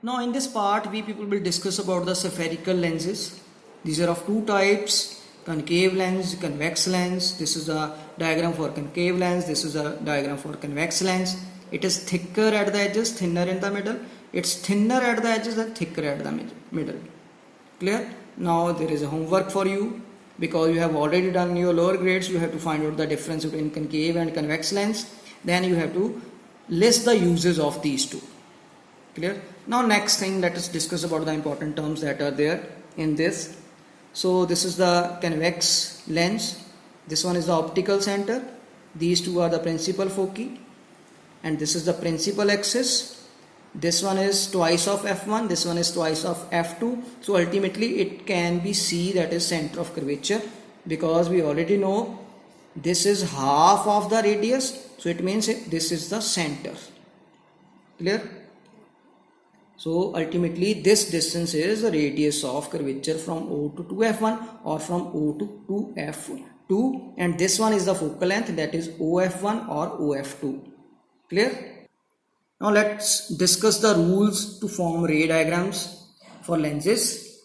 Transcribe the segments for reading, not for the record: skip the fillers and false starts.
Now in this part we people will discuss about the spherical lenses. These are of two types, concave lens, convex lens. This is a diagram for concave lens, this is a diagram for convex lens. It is thicker at the edges, thinner in the middle. It's thinner at the edges and thicker at the middle. Clear? Now there is a homework for you, because you have already done your lower grades. You have to find out the difference between concave and convex lens. Then you have to list the uses of these two. Clear? Now next thing, let us discuss about the important terms that are there in this. So this is the convex lens, this one is the optical center, these two are the principal foci, and this is the principal axis. This one is twice of f1, this one is twice of f2. So ultimately it can be C, that is center of curvature, because we already know this is half of the radius, so it means this is the center. Clear? So ultimately this distance is the radius of curvature from O to 2f1 or from O to 2f2, and this one is the focal length, that is OF1 or OF2. Clear? Now let's discuss the rules to form ray diagrams for lenses.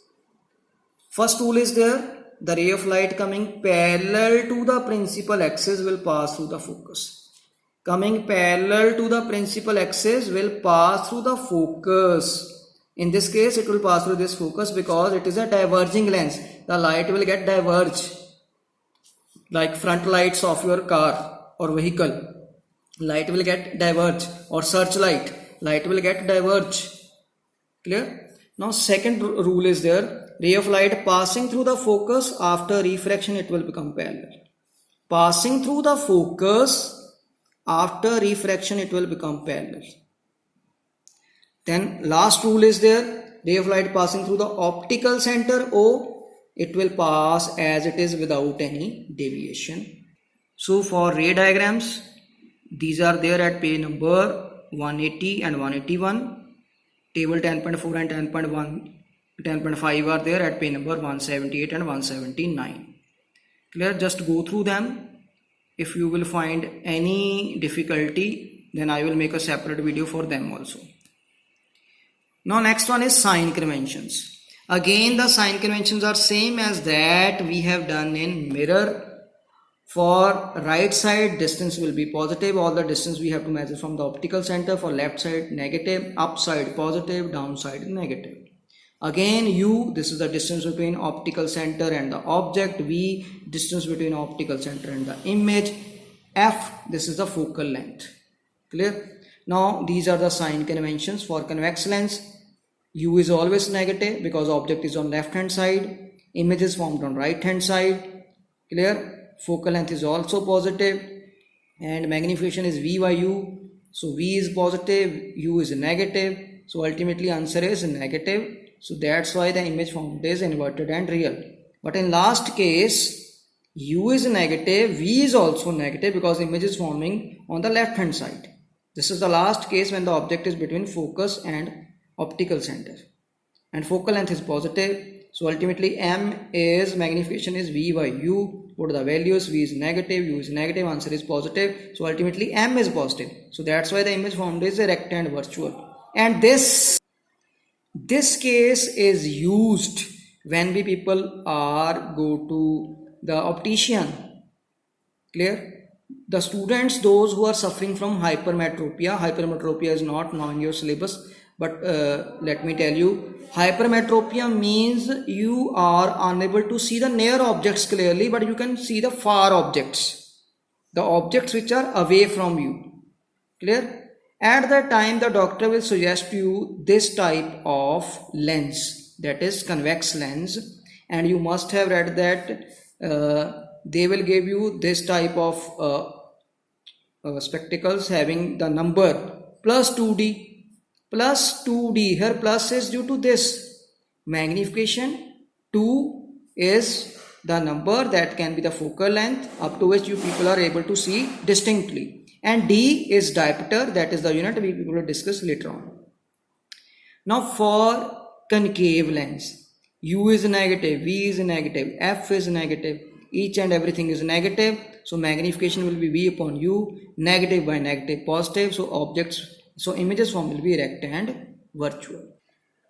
First rule is there, the ray of light coming parallel to the principal axis will pass through the focus. Coming parallel to the principal axis will pass through the focus. In this case it will pass through this focus because it is a diverging lens. The light will get diverged, like front lights of your car or vehicle. Light will get diverged, or searchlight, light will get diverged. Clear? Now second rule is there, ray of light passing through the focus, after refraction it will become parallel. Passing through the focus, after refraction it will become parallel. Then last rule is there, ray of light passing through the optical center O, it will pass as it is without any deviation. So for ray diagrams, these are there at page number 180 and 181. Table 10.4 and 10.5 are there at page number 178 and 179. Clear? Just go through them. If you will find any difficulty, then I will make a separate video for them also. Now next one is sign conventions. Again the sign conventions are same as that we have done in mirror. For right side, distance will be positive, all the distance we have to measure from the optical center. For left side, negative, upside positive, downside negative. Again U, this is the distance between optical center and the object. V, distance between optical center and the image. F, this is the focal length. Clear? Now these are the sign conventions. For convex lens, U is always negative because object is on left hand side, image is formed on right hand side. Clear? Focal length is also positive, and magnification is V by U. So V is positive, U is negative. So ultimately answer is negative. So that's why the image formed is inverted and real. But in last case, U is negative, V is also negative because image is forming on the left hand side. This is the last case when the object is between focus and optical center. And focal length is positive. So ultimately M is, magnification is V by U. What are the values? V is negative, U is negative, answer is positive. So ultimately M is positive. So that's why the image formed is erect and virtual. And this case is used when we people are go to the optician. Clear? The students, those who are suffering from hypermetropia is not now in your syllabus, but let me tell you, hypermetropia means you are unable to see the near objects clearly, but you can see the far objects, the objects which are away from you. Clear? At that time the doctor will suggest you this type of lens, that is convex lens, and you must have read that they will give you this type of spectacles having the number plus 2D. Plus 2D, here plus is due to this magnification. 2 is the number that can be the focal length up to which you people are able to see distinctly, and D is diopter, that is the unit we will discuss later on. Now for concave lens, U is negative, V is negative, F is negative, each and everything is negative. So magnification will be V upon U, negative by negative positive. So images form will be erect and virtual.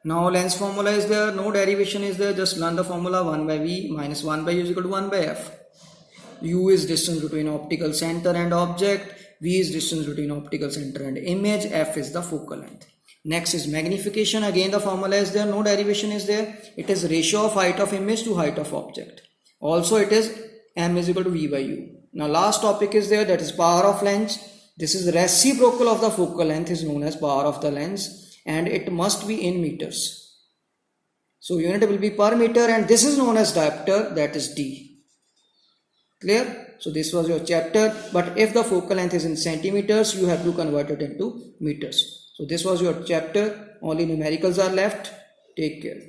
Now lens formula is there, no derivation is there, just learn the formula. 1 by V minus 1 by U is equal to 1 by F. U is distance between optical center and object, V is distance between optical center and image, F is the focal length. Next is magnification. Again the formula is there, no derivation is there. It is ratio of height of image to height of object. Also it is M is equal to V by U. Now last topic is there, that is power of lens. This is reciprocal of the focal length, is known as power of the lens, and it must be in meters. So unit will be per meter, and this is known as diopter, that is D. Clear? So this was your chapter, but if the focal length is in centimeters, you have to convert it into meters. So this was your chapter, only numericals are left. Take care.